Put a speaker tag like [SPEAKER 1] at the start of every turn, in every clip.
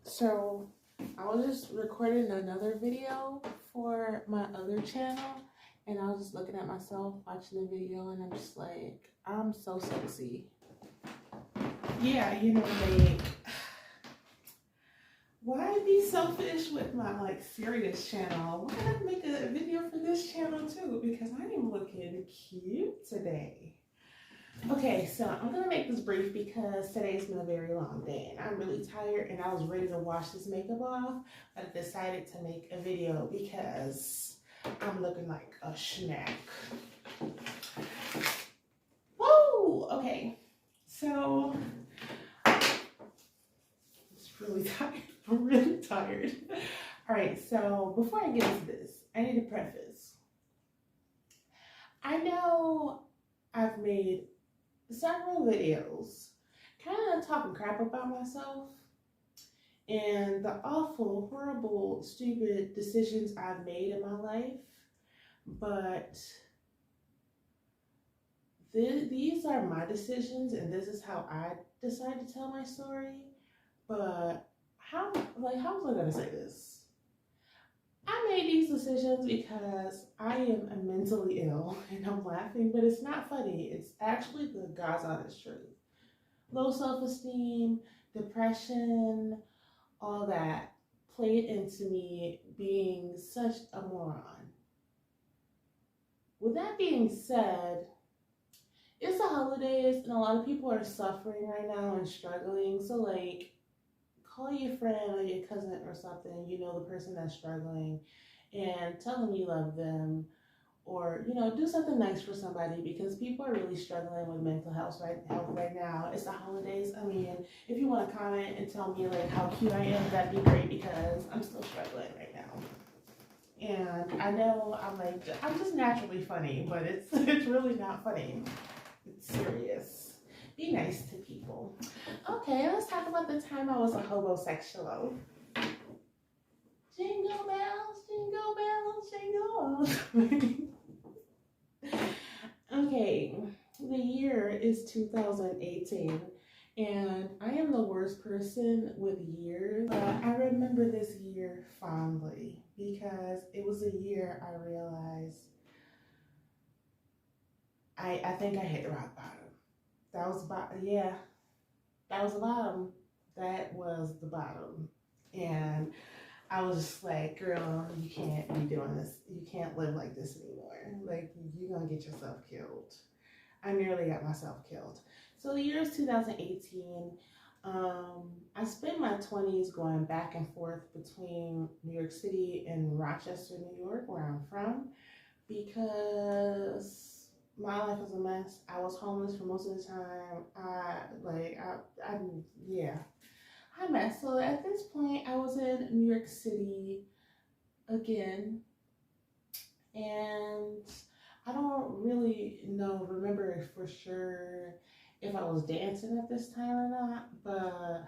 [SPEAKER 1] So I was just recording another video for my other channel, and I was just looking at myself watching the video, and I'm just like, I'm so sexy. Yeah, like, why be selfish with my serious channel? Why not make a video for this channel too? Because I am looking cute today. Okay, so I'm gonna make this brief because today's been a very long day and I'm really tired and I was ready to wash this makeup off, but I decided to make a video because I'm looking like a snack. Woo! Okay, so I'm just really tired. I'm really tired. All right, so before I get into this, I need to preface. I know I've made several videos kind of talking crap about myself and the awful, horrible, stupid decisions I've made in my life, but these are my decisions and this is how I decide to tell my story. But how was I gonna say this? I made these decisions because I am mentally ill and I'm laughing, but it's not funny. It's actually the God's honest truth. Low self-esteem, depression, all that played into me being such a moron. With that being said, it's the holidays and a lot of people are suffering right now and struggling. So call your friend or your cousin or something, the person that's struggling, and tell them you love them, or do something nice for somebody because people are really struggling with mental health right now. It's the holidays. I mean, if you want to comment and tell me how cute I am, that'd be great because I'm still struggling right now. And I know I'm just naturally funny, but it's really not funny. It's serious. Be nice to people. Okay, let's talk about the time I was a hobosexual. Jingle bells, jingle bells, jingle bells. Okay, the year is 2018, and I am the worst person with years. I remember this year fondly because it was a year I realized I think I hit rock bottom. That was that was the bottom. That was the bottom. And I was just like, girl, you can't be doing this. You can't live like this anymore. You're going to get yourself killed. I nearly got myself killed. So the year is 2018. I spent my 20s going back and forth between New York City and Rochester, New York, where I'm from, because my life was a mess. I was homeless for most of the time. I messed. So at this point, I was in New York City again, and I don't really remember for sure if I was dancing at this time or not, but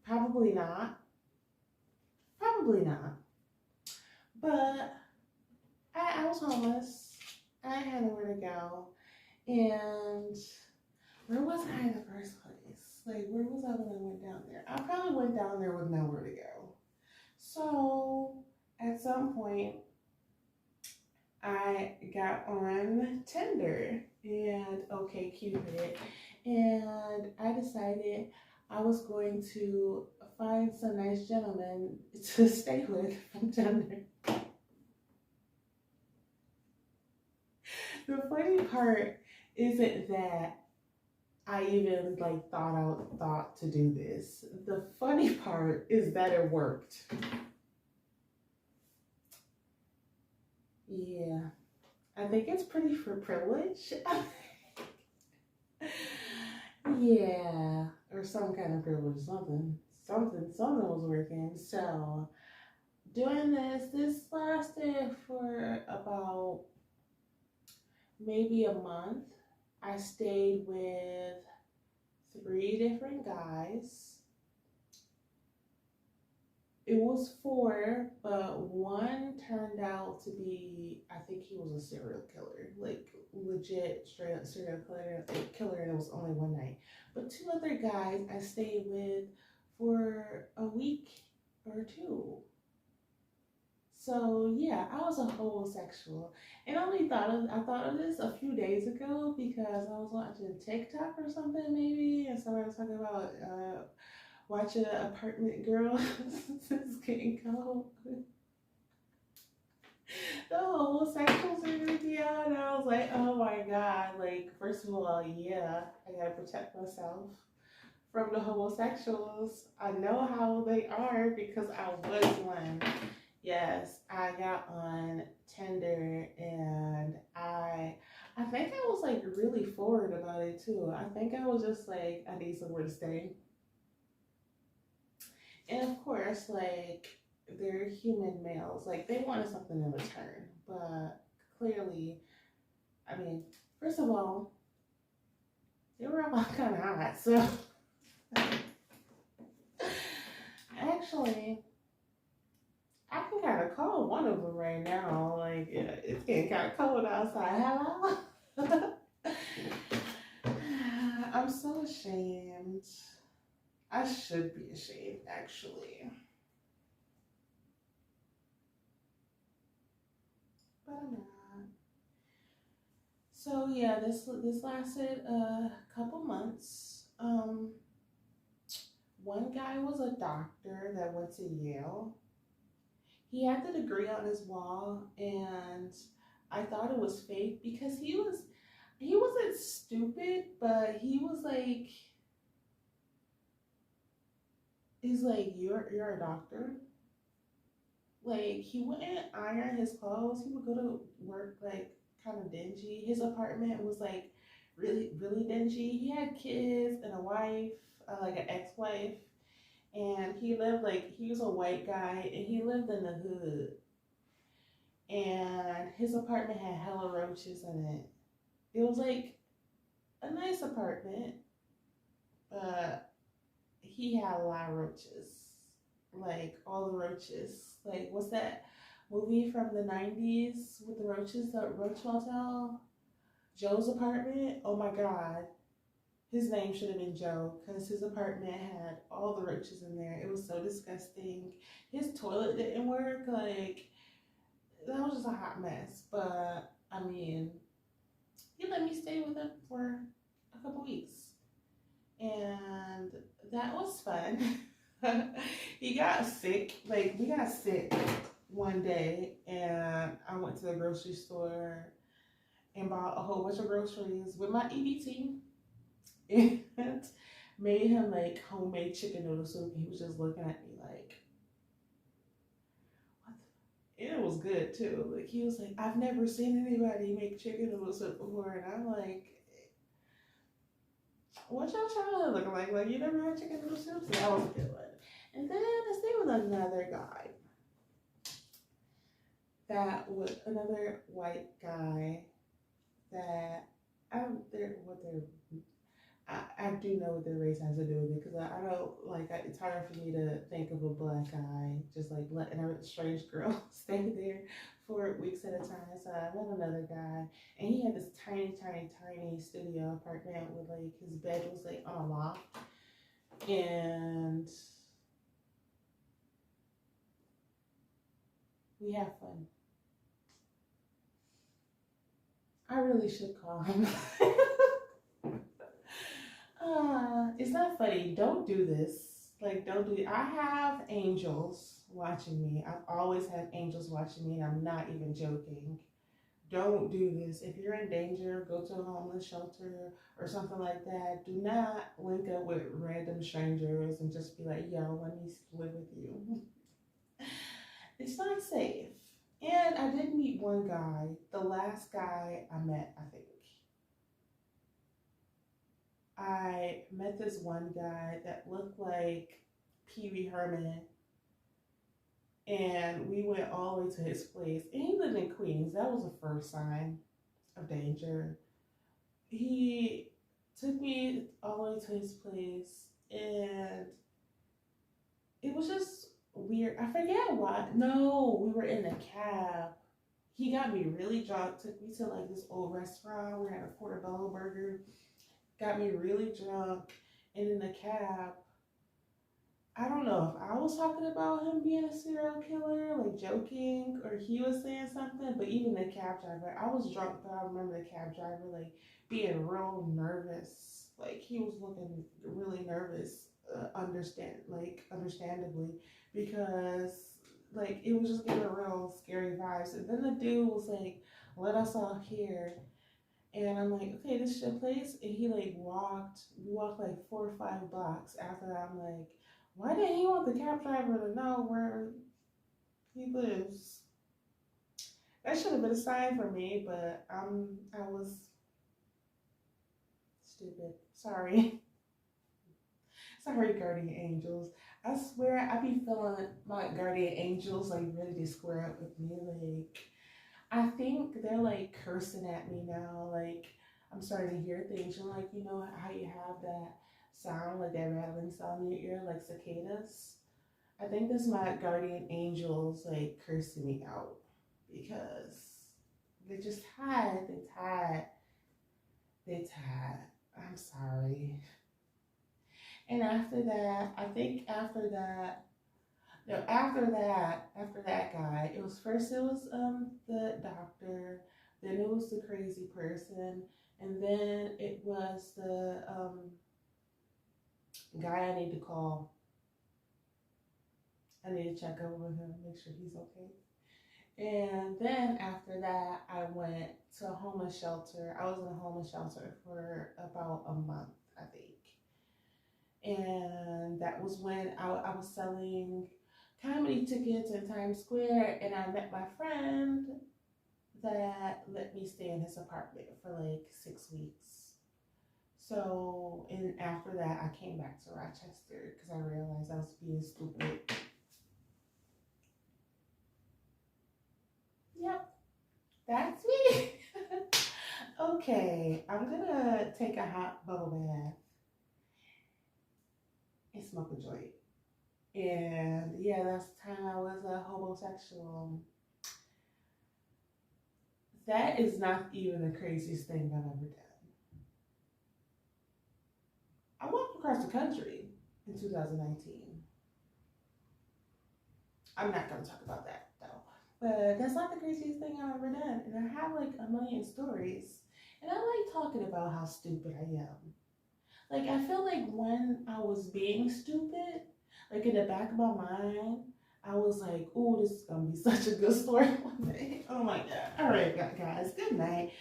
[SPEAKER 1] probably not. Probably not. But I was homeless. I had nowhere to go. And where was I in the first place? Where was I when I went down there? I probably went down there with nowhere to go. So at some point, I got on Tinder and OkCupid, and I decided I was going to find some nice gentlemen to stay with from Tinder. The funny part isn't that I even thought to do this. The funny part is that it worked. Yeah, I think it's pretty for privilege. Yeah, or some kind of privilege, something was working. So doing this lasted for about maybe a month. I stayed with 3 different guys. It was 4, but one turned out to be, I think he was a serial killer, legit straight up serial killer, and it was only one night. But 2 other guys I stayed with for a week or two. So yeah, I was a homosexual, and I thought of this a few days ago because I was watching TikTok or something maybe, and somebody was talking about watching Apartment Girls getting cold. The homosexuals are gonna be out, and I was like, oh my god! Like, first of all, yeah, I gotta protect myself from the homosexuals. I know how they are because I was one. Yes, I got on Tinder and I think I was like really forward about it too. I think I was just like I need somewhere to stay. And of course, like they're human males. Like they wanted something in return. But clearly, I mean, first of all, they were all kind of hot. So actually, I can kind of call one of them right now. Like, yeah, it's getting kind of cold outside. Hello? I'm so ashamed. I should be ashamed, actually. But I'm not. So, yeah, this lasted a couple months. One guy was a doctor that went to Yale. He had the degree on his wall, and I thought it was fake because he wasn't stupid, but he was like he's like you're a doctor. Like he wouldn't iron his clothes. He would go to work like kind of dingy. His apartment was like really dingy. He had kids and a wife, like an ex-wife, and he lived like he was a white guy and he lived in the hood. And his apartment had hella roaches in it. It was like a nice apartment, but he had a lot of roaches. Like all the roaches. Like what's that movie from the 90s with the roaches, the Roach Motel? Joe's apartment? Oh my god. His name should have been Joe because his apartment had all the roaches in there. It was so disgusting. His toilet didn't work. Like, that was just a hot mess. But, I mean, he let me stay with him for a couple weeks. And that was fun. He got sick. Like, we got sick one day, and I went to the grocery store and bought a whole bunch of groceries with my EBT and made him like homemade chicken noodle soup. He was just looking at me like, what? And it was good too. Like, he was like, I've never seen anybody make chicken noodle soup before. And I'm like, what's your childhood looking like? Like, you never had chicken noodle soup? So that was a good one. And then I stayed with another guy. That was another white guy that I don't what they're I do know what their race has to do with it because I don't like it's hard for me to think of a black guy just like letting a strange girl stay there for weeks at a time. So I met another guy and he had this tiny studio apartment with like his bed was like on a loft and we have fun. I really should call him. It's not funny. Don't do this. Like, don't do it. I have angels watching me. I've always had angels watching me, and I'm not even joking. Don't do this. If you're in danger, go to a homeless shelter or something like that. Do not link up with random strangers and just be like, yo, let me live with you. It's not safe. And I did meet one guy, the last guy I met, I think. I met this one guy that looked like Pee Wee Herman, and we went all the way to his place. And he lived in Queens. That was the first sign of danger. He took me all the way to his place, and it was just weird. I forget why. No, we were in a cab. He got me really drunk, took me to like this old restaurant. We had a portobello burger. Got me really drunk, and in the cab, I don't know if I was talking about him being a serial killer, like joking, or he was saying something. But even the cab driver, I was drunk, but I remember the cab driver like being real nervous. Like he was looking really nervous, understandably, because like it was just giving real scary vibes. And then the dude was like, "Let us off here." And I'm like, okay, this is your place. And he like we walked like 4 or 5 blocks after that. I'm like, why didn't he want the cab driver to know where he lives? That should have been a sign for me, but I was stupid. Sorry. Sorry, guardian angels. I swear I be feeling my guardian angels like ready to square up with me. Like I think they're like cursing at me now. Like I'm starting to hear things. And like you know how you have that sound, like that rattling sound in your ear, like cicadas. I think this is my guardian angels like cursing me out because they just tired. They tired. They tired. I'm sorry. And after that, I think after that, no, after that guy, it was first it was the doctor, then it was the crazy person, and then it was the guy I need to call. I need to check over him, make sure he's okay. And then after that, I went to a homeless shelter. I was in a homeless shelter for about a month, I think. And that was when I was selling comedy tickets in Times Square, and I met my friend that let me stay in his apartment for like 6 weeks. So, and after that, I came back to Rochester because I realized I was being stupid. Yep, that's me. Okay, I'm gonna take a hot bubble bath and smoke a joint. And yeah, that's the time I was a hobosexual. That is not even the craziest thing I've ever done. I walked across the country in 2019. I'm not going to talk about that though. But that's not the craziest thing I've ever done. And I have like a million stories. And I like talking about how stupid I am. Like, I feel like when I was being stupid, like in the back of my mind, I was like, "Ooh, this is gonna be such a good story one day." Oh my god! All right, guys, good night.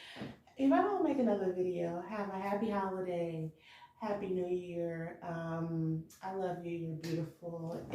[SPEAKER 1] If I don't make another video, have a happy holiday, happy New Year. I love you. You're beautiful.